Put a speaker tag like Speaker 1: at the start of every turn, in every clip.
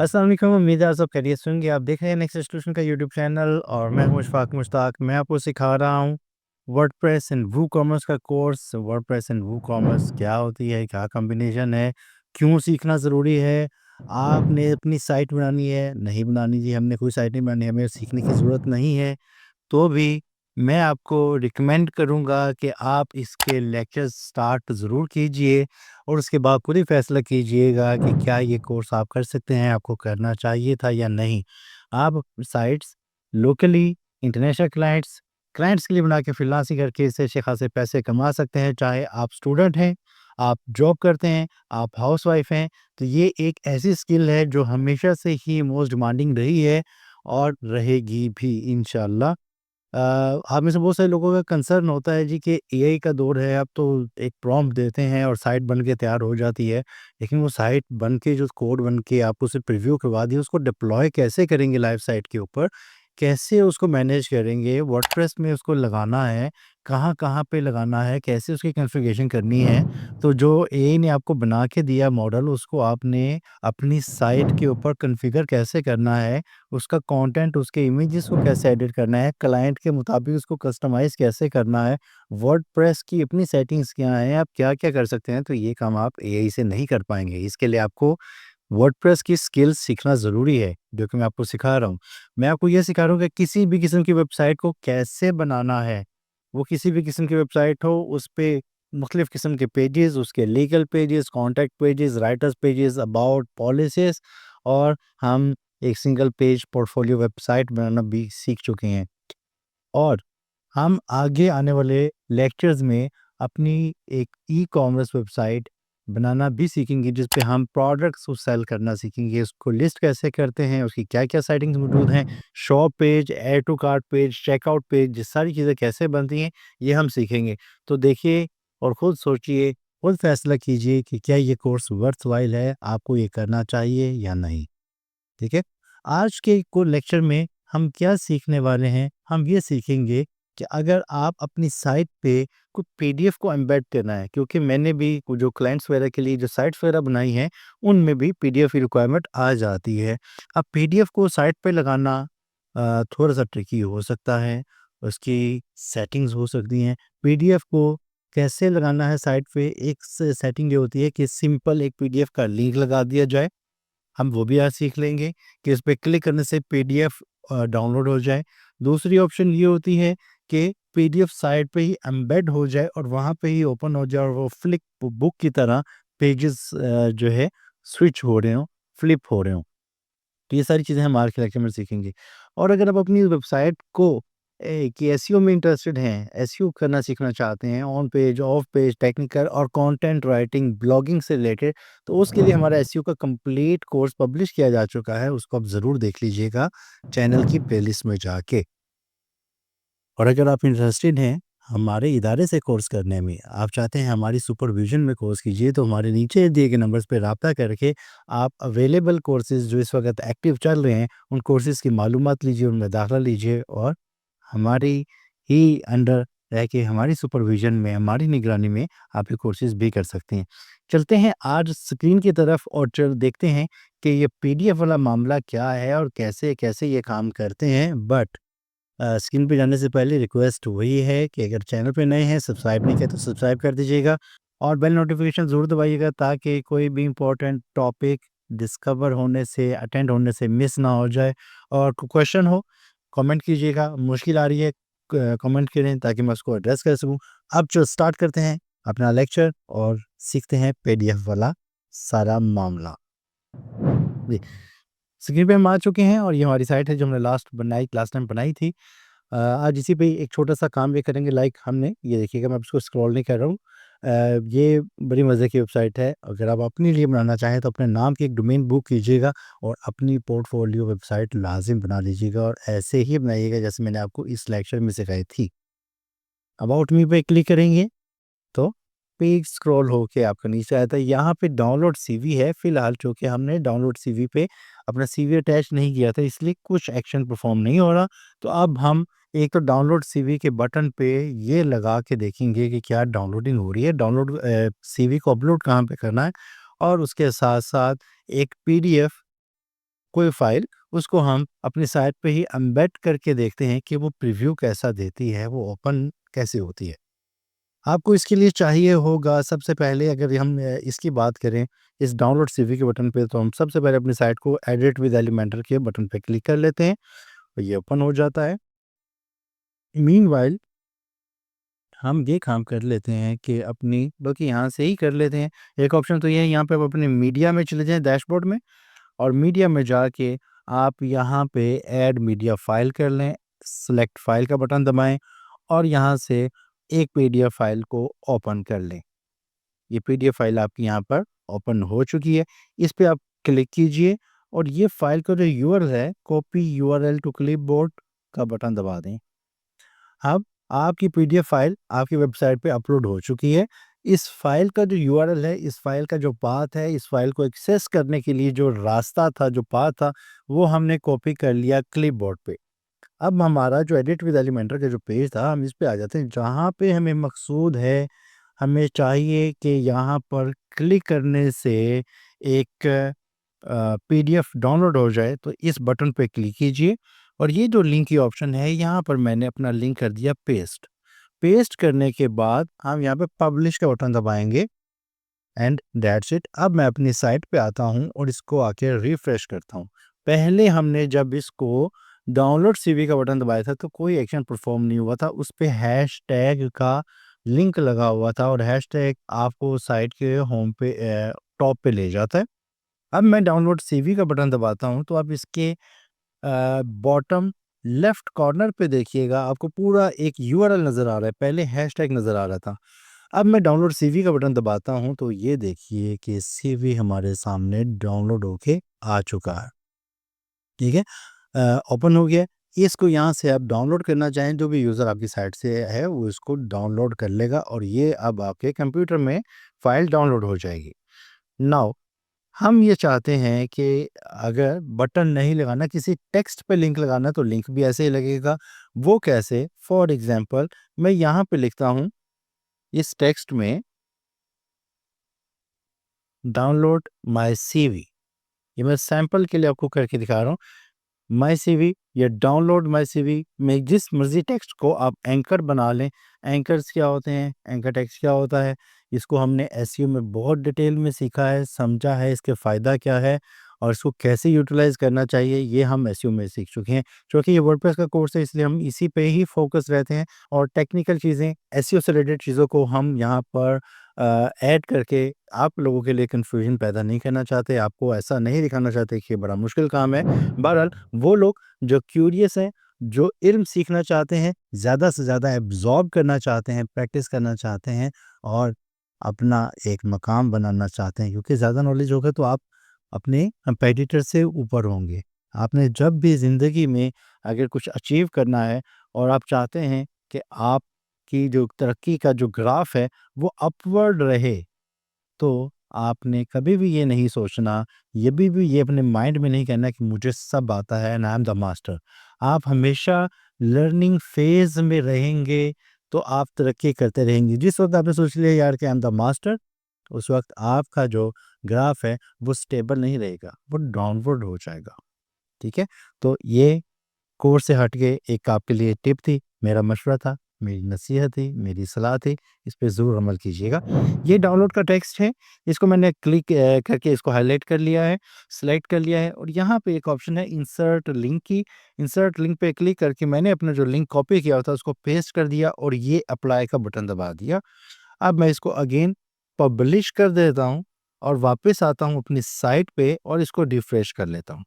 Speaker 1: अस्सलाम वालेकुम, उम्मीद है आप सब खैरियत से होंगे। आप देख रहे हैं नेक्स्ट सॉल्यूशन का यूट्यूब चैनल और मैं हूं इशफाक मुश्ताक। मैं आपको सिखा रहा हूं वर्डप्रेस एंड वूकॉमर्स का कोर्स। वर्डप्रेस एंड वूकॉमर्स क्या होती है, क्या कॉम्बिनेशन है, क्यों सीखना ज़रूरी है। आपने अपनी साइट बनानी है, नहीं बनानी जी, हमने कोई साइट नहीं बनानी, हमें सीखने की ज़रूरत नहीं है, तो भी मैं आपको रिकमेंड करूँगा कि आप इसके लेक्चर्स स्टार्ट ज़रूर कीजिए और उसके बाद खुद ही फैसला कीजिएगा कि क्या ये कोर्स आप कर सकते हैं, आपको करना चाहिए था या नहीं। आप साइट्स लोकली, इंटरनेशनल क्लाइंट्स के लिए बना के फ्रीलांसिंग करके इससे अच्छे खासे पैसे कमा सकते हैं। चाहे आप स्टूडेंट हैं, आप जॉब करते हैं, आप हाउसवाइफ हैं, तो ये एक ऐसी स्किल है जो हमेशा से ही मोस्ट डिमांडिंग रही है और रहेगी भी इंशाल्लाह। आप में से बहुत सारे लोगों का कंसर्न होता है जी कि एआई का दौर है, अब तो एक प्रॉम्प्ट देते हैं और साइट बन के तैयार हो जाती है। लेकिन वो साइट बन के, जो कोड बन के आपको सिर्फ प्रीव्यू करवा दिया, उसको डिप्लॉय कैसे करेंगे लाइव साइट के ऊपर, कैसे उसको मैनेज करेंगे, वर्डप्रेस में उसको लगाना है, कहाँ-कहाँ पे लगाना है, कैसे उसकी कॉन्फ़िगरेशन करनी है। तो जो एआई ने आपको बना के दिया मॉडल, उसको आपने अपनी साइट के ऊपर कॉन्फ़िगर कैसे करना है, उसका कंटेंट, उसके इमेजेस को कैसे एडिट करना है, क्लाइंट के मुताबिक उसको कस्टमाइज़ कैसे करना है, वर्डप्रेस की अपनी सेटिंग्स क्या हैं, आप क्या-क्या कर सकते हैं, तो ये काम आप एआई से नहीं कर पाएँगे। इसके लिए आपको वर्डप्रेस की स्किल्स सीखना ज़रूरी है, जो कि मैं आपको सिखा रहा हूँ। मैं आपको ये सिखा रहा हूँ कि किसी भी किस्म की वेबसाइट को कैसे बनाना है। वो किसी भी किस्म की वेबसाइट हो, उस पे मुख्तलिफ़ किस्म के पेजेज़, उसके legal pages, contact pages, writers pages, about, policies, और हम एक सिंगल पेज पोर्टफोलियो वेबसाइट बनाना भी सीख चुके हैं। और हम आगे आने वाले लेक्चर्स में अपनी एक ई-कॉमर्स वेबसाइट बनाना भी सीखेंगे, जिस पे हम प्रोडक्ट्स को सेल करना सीखेंगे, उसको लिस्ट कैसे करते हैं, उसकी क्या-क्या सेटिंग्स मौजूद हैं, shop page, add to cart page, checkout page, ये सारी चीज़ें कैसे बनती हैं, ये हम सीखेंगे। तो देखिए और खुद सोचिए, खुद फैसला कीजिए कि क्या ये कोर्स वर्थव्हाइल है, आपको ये करना चाहिए या नहीं। ठीक है? आज के को लेक्चर में हम क्या सीखने वाले हैं, हम ये सीखेंगे कि अगर आप अपनी साइट पे कोई पीडीएफ को एम्बेड करना है, क्योंकि मैंने भी वो जो क्लाइंट्स वगैरह के लिए जो साइट्स वगैरह बनाई हैं, उनमें भी पीडीएफ की रिक्वायरमेंट आ जाती है। अब पीडीएफ को साइट पे लगाना थोड़ा-सा ट्रिकी हो सकता है, उसकी सेटिंग्स हो सकती हैं। पीडीएफ को कैसे लगाना है साइट पे, एक स सेटिंग ये होती है कि सिंपल एक पीडीएफ का लिंक लगा दिया जाए। हम वो भी आज सीख लेंगे कि इस पे क्लिक करने से पीडीएफ डाउनलोड हो जाए। दूसरी ऑप्शन ये होती है कि पीडीएफ साइट पे ही एम्बेड हो जाए और वहाँ पे ही ओपन हो जाए और वो फ्लिप बुक की तरह पेजेस जो है स्विच हो रहे हों, फ्लिप हो रहे हों। तो ये सारी चीज़ें हम आज के लेक्चर में सीखेंगे। और अगर आप अपनी वेबसाइट को कि एसईओ में इंटरेस्टेड हैं, एसईओ करना सीखना चाहते हैं, on page, of page, technical और कंटेंट राइटिंग, ब्लॉगिंग से रिलेटेड, तो उसके लिए हमारा एसईओ का कंप्लीट कोर्स पब्लिश किया जा चुका है, उसको आप ज़रूर देख लीजिएगा चैनल की प्लेलिस्ट में जाके। और अगर आप इंटरेस्टेड हैं हमारे इदारे से कोर्स करने में, आप चाहते हैं हमारी सुपरविज़न में कोर्स कीजिए, तो हमारे नीचे दिए गए नंबर्स पे राब्ता करके आप अवेलेबल कोर्सेज़ जो इस वक़्त एक्टिव चल रहे हैं, उन कोर्सेज़ की मालूमात लीजिए, उनमें दाखिला लीजिए और हमारी ही अंडर रह के, हमारी सुपरविज़न में, हमारी निगरानी में आप ये कोर्सेज़ भी कर सकते हैं। चलते हैं आज स्क्रीन की तरफ और चल देखते हैं कि ये पीडीएफ वाला मामला क्या है और कैसे-कैसे ये काम करते हैं। बट स्क्रीन पे जाने से पहले रिक्वेस्ट वही है कि अगर चैनल पे नए हैं, सब्सक्राइब नहीं किया तो सब्सक्राइब कर दीजिएगा और बेल नोटिफिकेशन ज़रूर दबाइएगा, ताकि कोई भी इम्पोर्टेंट टॉपिक डिस्कवर होने से, अटेंड होने से मिस ना हो जाए। और क्वेश्चन हो, कमेंट कीजिएगा, मुश्किल आ रही है, कमेंट करें ताकि मैं उसको एड्रेस कर सकूँ। अब जो स्टार्ट करते हैं अपना लेक्चर और सीखते हैं पीडीएफ वाला सारा मामला। जी, स्क्रीन पे हम आ चुके हैं और ये हमारी साइट है जो हमने लास्ट टाइम बनाई थी। आज इसी पे एक छोटा-सा काम भी करेंगे, लाइक हमने ये देखिएगा, मैं अब इसको स्क्रॉल नहीं कर रहा हूँ। ये बड़ी मज़े की वेबसाइट है। अगर आप अपने लिए बनाना चाहें तो अपने नाम की एक डोमेन बुक कीजिएगा और अपनी पोर्टफोलियो वेबसाइट लाज़िम बना लीजिएगा और ऐसे ही बनाइएगा जैसे मैंने आपको इस लेक्चर में सिखाई थी। अबाउट मी पे क्लिक करेंगे तो पेज स्क्रॉल होके आपका नीचे आता है। यहाँ पे डाउनलोड सीवी है, फिलहाल चूँकि हमने डाउनलोड सीवी पे अपना सीवी अटैच नहीं किया था, इसलिए कुछ एक्शन परफॉर्म नहीं हो रहा। तो अब हम एक तो डाउनलोड सीवी के बटन पे ये लगा के देखेंगे कि क्या डाउनलोडिंग हो रही है, डाउनलोड सीवी को अपलोड कहाँ पे करना है और उसके साथ-साथ एक पीडीएफ कोई फ़ाइल, उसको हम अपनी साइट पे ही एम्बेड करके देखते हैं कि वो प्रीव्यू कैसा देती है, वो ओपन कैसे होती है। आपको इसके लिए चाहिए होगा सबसे पहले, अगर हम इसकी बात करें इस डाउनलोड सीवी के बटन पे, तो हम सबसे पहले अपनी साइट को एडिट विद एलिमेंटर के बटन पे क्लिक कर लेते हैं और ये ओपन हो जाता है। मीनवाइल हम ये काम कर लेते हैं कि अपनी, बल्कि यहाँ से ही कर लेते हैं। एक ऑप्शन तो ये है, यहाँ पे आप अपने मीडिया में चले जाएँ डैशबोर्ड में, और मीडिया में जाके आप यहाँ पे ऐड मीडिया फाइल कर लें, सेलेक्ट फाइल का बटन दबाएँ और यहाँ से एक पीडीएफ फाइल को ओपन कर लें। ये पीडीएफ फाइल आपकी यहाँ पर ओपन हो चुकी है। इस पे आप क्लिक कीजिए और ये फाइल का जो यूआरएल है, कॉपी यूआरएल टू क्लिपबोर्ड का बटन दबा दें। अब आपकी पीडीएफ फाइल आपकी वेबसाइट पे अपलोड हो चुकी है। इस फाइल का जो यूआरएल है, इस फाइल का जो पाथ है, इस फाइल को एक्सेस करने के लिए जो रास्ता था, जो पाथ था, वो हमने कॉपी कर लिया क्लिपबोर्ड पे। अब हमारा जो एडिट विद एलिमेंटर का जो पेज था, हम इस पे आ जाते हैं। जहाँ पे हमें मकसूद है, हमें चाहिए कि यहाँ पर क्लिक करने से एक पीडीएफ डाउनलोड हो जाए, तो इस बटन पे क्लिक कीजिए और ये जो लिंक की ऑप्शन है, यहाँ पर मैंने अपना लिंक कर दिया पेस्ट। पेस्ट करने के बाद हम यहाँ पे पब्लिश का बटन दबाएंगे एंड दैट्स इट। अब मैं अपनी साइट पे आता हूँ और इसको आके रिफ्रेश करता हूँ। पहले हमने जब इसको डाउनलोड सीवी का बटन दबाया था, तो कोई एक्शन परफॉर्म नहीं हुआ था। उस पे हैशटैग का लिंक लगा हुआ था और हैशटैग आपको साइट के होम पे टॉप पे ले जाता है। अब मैं डाउनलोड सीवी का बटन दबाता हूँ, तो आप इसके बॉटम लेफ्ट कॉर्नर पे देखिएगा, आपको पूरा एक यूआरएल नज़र आ रहा है। पहले हैशटैग नज़र आ रहा था। अब मैं डाउनलोड सीवी का बटन दबाता हूँ, तो ये देखिए कि सीवी हमारे सामने डाउनलोड होके आ चुका है। ठीक है, ओपन हो गया। इसको यहाँ से आप डाउनलोड करना चाहें, जो भी यूज़र आपकी साइट से है वो इसको डाउनलोड कर लेगा और ये अब आपके कंप्यूटर में फाइल डाउनलोड हो जाएगी। नाउ हम ये चाहते हैं कि अगर बटन नहीं लगाना, किसी टेक्स्ट पे लिंक लगाना, तो लिंक भी ऐसे ही लगेगा। वो कैसे? फॉर एग्जांपल मैं यहाँ पे लिखता हूँ इस टेक्स्ट में, डाउनलोड माय सीवी। ये मैं सैंपल के लिए आपको करके दिखा रहा हूँ। माय सीवी या डाउनलोड माय सीवी में जिस मर्जी टेक्स्ट को आप एंकर बना लें। एंकर्स क्या होते हैं, एंकर टेक्स्ट क्या होता है, इसको हमने एसईओ में बहुत डिटेल में सीखा है, समझा है, इसके फ़ायदा क्या है और इसको कैसे यूटिलाइज करना चाहिए, ये हम एसईओ में सीख चुके हैं। क्योंकि ये वर्डप्रेस का कोर्स है, इसलिए हम इसी पे ही फोकस रहते हैं और टेक्निकल चीज़ें, एसईओ से रिलेटेड चीज़ों को हम यहाँ पर ऐड करके आप लोगों के लिए कन्फ्यूजन पैदा नहीं करना चाहते, आपको ऐसा नहीं दिखाना चाहते कि ये बड़ा मुश्किल काम है। बहरहाल वो लोग जो क्यूरियस हैं, जो इल्म सीखना चाहते हैं, ज़्यादा से ज़्यादा एब्ज़ॉर्ब करना चाहते हैं, प्रैक्टिस करना चाहते हैं और अपना एक मकाम बनाना चाहते हैं, क्योंकि ज़्यादा नॉलेज होगा तो आप अपने कंपेटिटर से ऊपर होंगे। आपने जब भी ज़िंदगी में अगर कुछ अचीव करना है और आप चाहते हैं कि आपकी जो तरक्की का जो ग्राफ है, वो अपवर्ड रहे, तो आपने कभी भी ये नहीं सोचना, ये भी ये अपने माइंड में नहीं कहना कि मुझे सब आता है and I am the master. आप हमेशा लर्निंग फेज़ में रहेंगे, तो आप तरक्की करते रहेंगे। जिस वक़्त आपने सोच लिया यार कि आई एम द मास्टर, उस वक़्त आपका जो ग्राफ है, वो स्टेबल नहीं रहेगा, वो डाउनवर्ड हो जाएगा। ठीक है? तो ये कोर्स से हट के एक आपके लिए टिप थी, मेरा मशवरा था, मेरी नसीहत थी, मेरी सलाह थी, इस पे ज़रूर अमल कीजिएगा। ये डाउनलोड का टेक्स्ट है, इसको मैंने क्लिक करके इसको हाइलाइट कर लिया है, सेलेक्ट कर लिया है और यहाँ पे एक ऑप्शन है इंसर्ट लिंक की। इंसर्ट लिंक पे क्लिक करके मैंने अपना जो लिंक कॉपी किया था उसको पेस्ट कर दिया और ये अप्लाई का बटन दबा दिया। अब मैं इसको अगेन पब्लिश कर देता हूँ और वापस आता हूँ अपनी साइट पे और इसको रिफ्रेश कर लेता हूँ।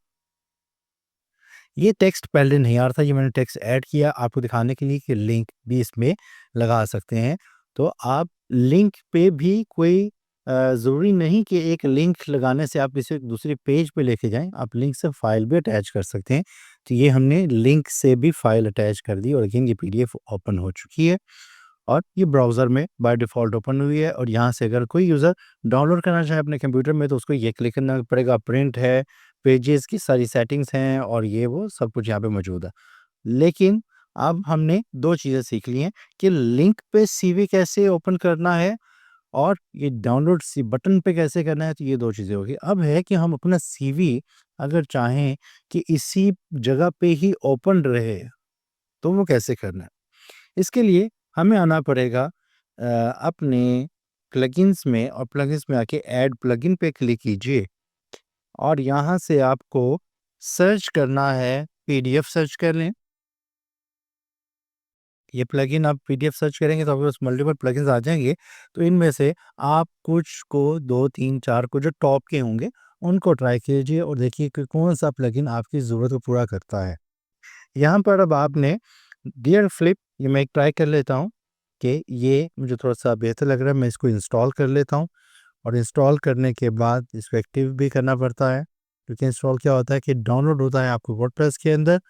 Speaker 1: ये टेक्स्ट पहले नहीं आ रहा था, ये मैंने टेक्स्ट ऐड किया आपको दिखाने के लिए कि लिंक भी इसमें लगा सकते हैं। तो आप लिंक पे भी कोई ज़रूरी नहीं कि एक लिंक लगाने से आप इसे दूसरे पेज पे लेके जाएँ, आप लिंक से फ़ाइल भी अटैच कर सकते हैं। तो ये हमने लिंक से भी फ़ाइल अटैच कर दी और अगेन ये पीडीएफ ओपन हो चुकी है और ये ब्राउज़र में बाय डिफ़ॉल्ट ओपन हुई है और यहाँ से अगर कोई यूज़र डाउनलोड करना चाहे अपने कंप्यूटर में, तो उसको ये क्लिक करना पड़ेगा, प्रिंट है, पेजेस की सारी सेटिंग्स हैं और ये वो सब कुछ यहाँ पे मौजूद है। लेकिन अब हमने 2 चीज़ें सीख ली हैं कि लिंक पे सीवी कैसे ओपन करना है और ये डाउनलोड सी बटन पे कैसे करना है, तो ये 2 चीज़ें हो गई। अब है कि हम अपना सीवी अगर चाहें कि इसी जगह पे ही ओपन रहे, तो वो कैसे करना है? इसके लिए हमें आना पड़ेगा अपने प्लगइन्स में, और प्लगइन्स में आके ऐड प्लगइन पे क्लिक कीजिए और यहाँ से आपको सर्च करना है, पीडीएफ सर्च कर लें। ये प्लगइन आप पीडीएफ सर्च करेंगे तो आपके पास मल्टीपल प्लगइन्स आ जाएँगे। तो इनमें से आप कुछ को 2, 3, 4 को जो टॉप के होंगे, उनको ट्राई कीजिए और देखिए कि कौन-सा प्लगइन आपकी ज़रूरत को पूरा करता है। यहाँ पर अब आपने डियर फ्लिप, ये मैं एक ट्राई कर लेता हूँ कि ये मुझे थोड़ा-सा बेहतर लग रहा है, मैं इसको इंस्टॉल कर लेता हूँ और इंस्टॉल करने के बाद इसको एक्टिव भी करना पड़ता है, क्योंकि इंस्टॉल क्या होता है कि डाउनलोड होता है आपको वर्डप्रेस के अंदर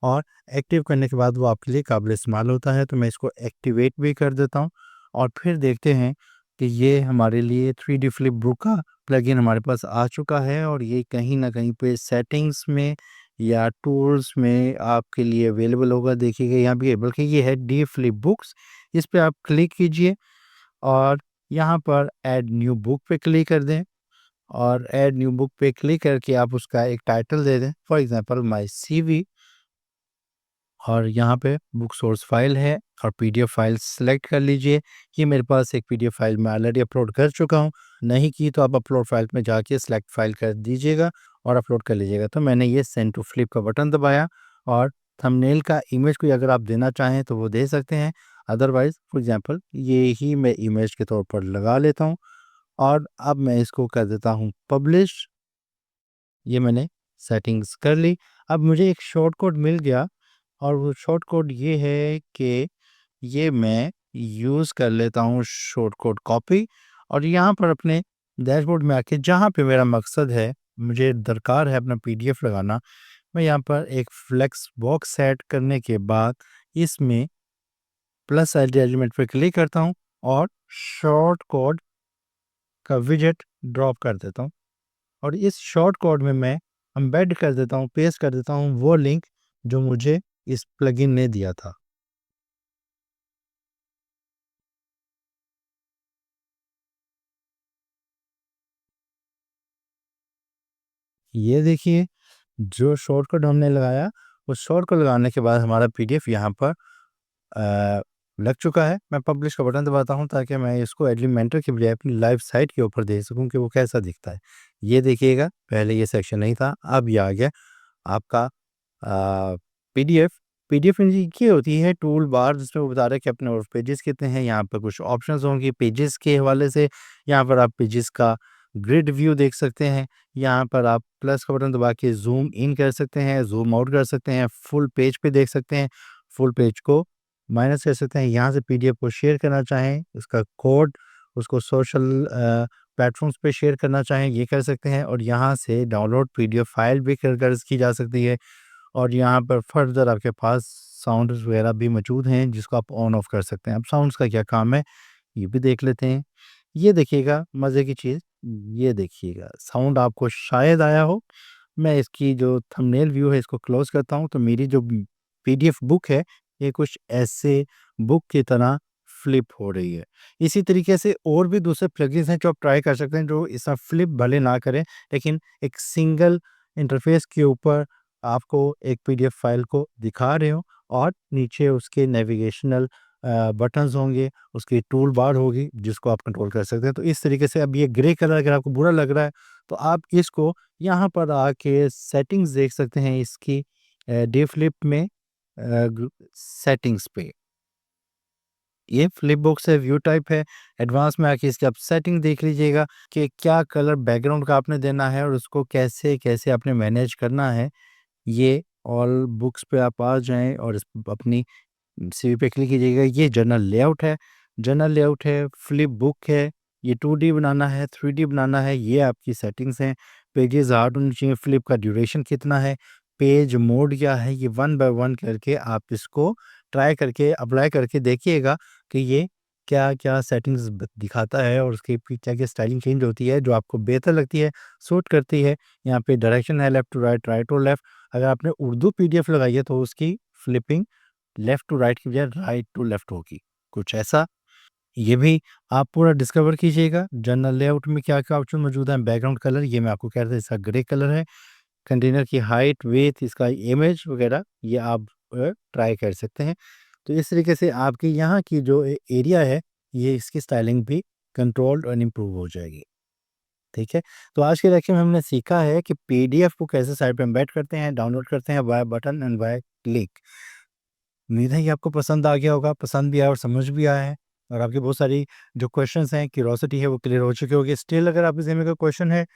Speaker 1: और एक्टिव करने के बाद वो आपके लिए काबिल इस्तेमाल होता है। तो मैं इसको एक्टिवेट भी कर देता हूँ और फिर देखते हैं कि ये हमारे लिए 3D फ्लिप बुक का प्लगइन हमारे पास आ चुका है और ये कहीं न कहीं पे सेटिंग्स में या टूल्स में आपके लिए अवेलेबल होगा। देखिएगा यहाँ भी है, बल्कि ये है डी फ्लिप बुक्स, इस पे आप क्लिक कीजिए और यहाँ पर ऐड न्यू बुक पे क्लिक कर दें और ऐड न्यू बुक पे क्लिक करके आप उसका एक टाइटल दे दें, फॉर एग्ज़ाम्पल माय सीवी, और यहाँ पे बुक सोर्स फाइल है और पीडीएफ फाइल सेलेक्ट कर लीजिए। ये मेरे पास एक पीडीएफ फाइल मैं ऑलरेडी अपलोड कर चुका हूँ, नहीं की तो आप अपलोड फाइल में जाके सेलेक्ट फाइल कर दीजिएगा और अपलोड कर लीजिएगा। तो मैंने ये सेंड टू फ्लिप का बटन दबाया और थंबनेल का इमेज कोई अगर आप देना चाहें तो वो दे सकते हैं, अदरवाइज़ फॉर एग्ज़ाम्पल ये ही मैं इमेज के तौर पर लगा लेता हूँ और अब मैं इसको कर देता हूँ पब्लिश। ये मैंने सेटिंग्स कर ली। अब मुझे एक शॉर्ट कोड मिल गया और वो शॉर्ट कोड ये है कि ये मैं यूज़ कर लेता हूँ शॉर्ट कोड कॉपी और यहाँ पर अपने डैशबोर्ड में आके जहाँ पे मेरा मकसद है, मुझे दरकार है अपना पीडीएफ लगाना, मैं यहाँ पर एक फ्लेक्स बॉक्स सेट करने के बाद इसमें प्लस साइड एलिमेंट पे क्लिक करता हूँ और शॉर्ट कोड का विजेट ड्रॉप कर देता हूँ और इस शॉर्ट कोड में मैं एम्बेड कर देता हूँ, पेस्ट कर देता हूँ वो लिंक जो मुझे इस प्लगइन ने दिया था। ये देखिए, जो शॉर्टकट हमने लगाया, उस शॉर्टकट लगाने के बाद हमारा पीडीएफ यहाँ पर अ, लग चुका है। मैं पब्लिश का बटन दबाता हूँ ताकि मैं इसको एलिमेंटर के बजाय अपनी लाइव साइट के ऊपर देख सकूँ कि वो कैसा दिखता है। ये देखिएगा, पहले ये सेक्शन नहीं था, अब ये आ गया आपका पीडीएफ। पीडीएफ में जी ये होती है टूल बार, जिसमें वो बता रहा है कि अपने और पेजेस कितने हैं। यहाँ पर कुछ ऑप्शंस होंगे पेजेस के हवाले से। यहाँ पर आप पेजेस का ग्रिड व्यू देख सकते हैं। यहाँ पर आप प्लस का बटन दबा के ज़ूम इन कर सकते हैं, ज़ूम आउट कर सकते हैं, फुल पेज पे देख सकते हैं, फुल पेज को माइनस कर सकते हैं। यहाँ से पीडीएफ को शेयर करना चाहें, उसका कोड उसको सोशल प्लेटफ़ॉर्म्स पे शेयर करना चाहें, ये कर सकते हैं और यहाँ से डाउनलोड पीडीएफ फाइल भी कर दर्ज की जा सकती है। और यहाँ पर फर्दर आपके पास साउंड्स वगैरह भी मौजूद हैं, जिसको आप ऑन ऑफ कर सकते हैं। अब साउंड्स का क्या काम है, ये भी देख लेते हैं। ये देखिएगा मज़े की चीज़, ये देखिएगा साउंड आपको शायद आया हो। मैं इसकी जो थंबनेल व्यू है इसको क्लोज़ करता हूँ, तो मेरी जो पीडीएफ बुक है, ये कुछ ऐसे बुक की तरह फ्लिप हो रही है। इसी तरीके से और भी दूसरे प्लगइन्स हैं जो आप ट्राई कर सकते हैं, जो इस तरह फ्लिप भले ना करें, लेकिन एक सिंगल इंटरफ़ेस के ऊपर आपको एक पीडीएफ फ़ाइल को दिखा रहे हों और नीचे उसके नेविगेशनल बटन्स होंगे, उसकी टूल बार होगी जिसको आप कंट्रोल कर सकते हैं। तो इस तरीके से अब ये ग्रे कलर अगर आपको बुरा लग रहा है, तो आप इसको यहाँ पर आके सेटिंग्स देख सकते हैं इसकी डे फ्लिप में सेटिंग्स पे। ये फ्लिप बुक से व्यू टाइप है, एडवांस में आके इसकी आप सेटिंग देख लीजिएगा कि क्या कलर बैकग्राउंड का आपने देना है और उसको कैसे-कैसे आपने मैनेज करना है। ये ऑल बुक्स पे आप आ जाएँ और इस अपनी सीवी पे क्लिक कीजिएगा। ये जनरल लेआउट है, फ्लिप बुक है, ये 2D बनाना है, 3D बनाना है, ये आपकी सेटिंग्स हैं। पेजेज़ हार्ड होने चाहिए, फ्लिप का ड्यूरेशन कितना है, पेज मोड क्या है, ये वन बाय वन करके आप इसको ट्राई करके अप्लाई करके देखिएगा कि ये क्या-क्या सेटिंग्स ब दिखाता है और उसकी क्या-क्या स्टाइलिंग चेंज होती है, जो आपको बेहतर लगती है, सूट करती है। यहाँ पे डायरेक्शन है left to right, right to left. अगर आपने उर्दू पीडीएफ लगाई है तो उसकी फ्लिपिंग लेफ्ट टू राइट की बजाय राइट टू लेफ्ट होगी, कुछ ऐसा। ये भी आप पूरा डिस्कवर कीजिएगा। जनरल लेआउट में क्या-क्या ऑप्शन मौजूद हैं, बैकग्राउंड कलर ये मैं आपको कह रहा था इसका ग्रे कलर है। कंटेनर की हाइट, विड्थ, इसका इमेज वगैरह ये आप ट्राई कर सकते हैं। तो इस तरीके से आपकी यहाँ की जो एरिया है, ये इसकी स्टाइलिंग भी कंट्रोल्ड और इम्प्रूव हो जाएगी। ठीक है? तो आज के लेक्चर में हमने सीखा है कि पीडीएफ को कैसे साइट पे एम्बेड करते हैं, डाउनलोड करते हैं via button and via click. उम्मीद है कि आपको पसंद आ गया होगा, पसंद भी आया और समझ भी आया है, और आपकी बहुत सारी जो क्वेश्चंस हैं, क्यूरियोसिटी है, वो क्लियर हो चुकी होगी। स्टिल अगर आपके ज़हन में कोई क्वेश्चन है,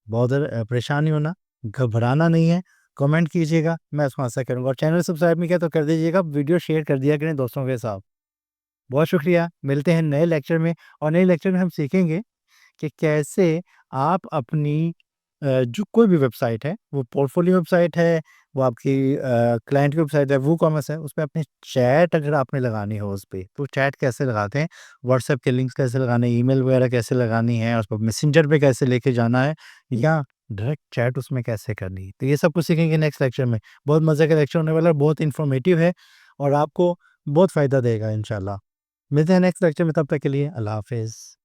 Speaker 1: बहुत ज़्यादा परेशान नहीं होना, घबराना नहीं है, कमेंट कीजिएगा, मैं उसको आंसर करूँगा, और चैनल सब्सक्राइब नहीं किया तो कर दीजिएगा, वीडियो शेयर कर दिया करें दोस्तों के साथ। बहुत शुक्रिया, मिलते हैं नए लेक्चर में, और नए लेक्चर में हम सीखेंगे कि कैसे आप अपनी जो कोई भी वेबसाइट है, वो पोर्टफोलियो वेबसाइट है, वो आपकी क्लाइंट की वेबसाइट है, वूकॉमर्स है, उसपे अपनी चैट अगर आपने लगानी हो उस पे, तो चैट कैसे लगाते हैं, व्हाट्सएप के लिंक्स कैसे लगाने हैं, ईमेल वगैरह कैसे लगानी है, उसको मैसेंजर पे कैसे लेके जाना है, या डायरेक्ट चैट उसमें कैसे करनी है। तो ये सब कुछ सीखेंगे नेक्स्ट लेक्चर में। बहुत मज़े का लेक्चर होने वाला है, बहुत इन्फॉर्मेटिव है, और आपको बहुत फ़ायदा देगा इंशाल्लाह। मिलते हैं नेक्स्ट लेक्चर में, तब तक के लिए अल्लाह हाफ़िज़।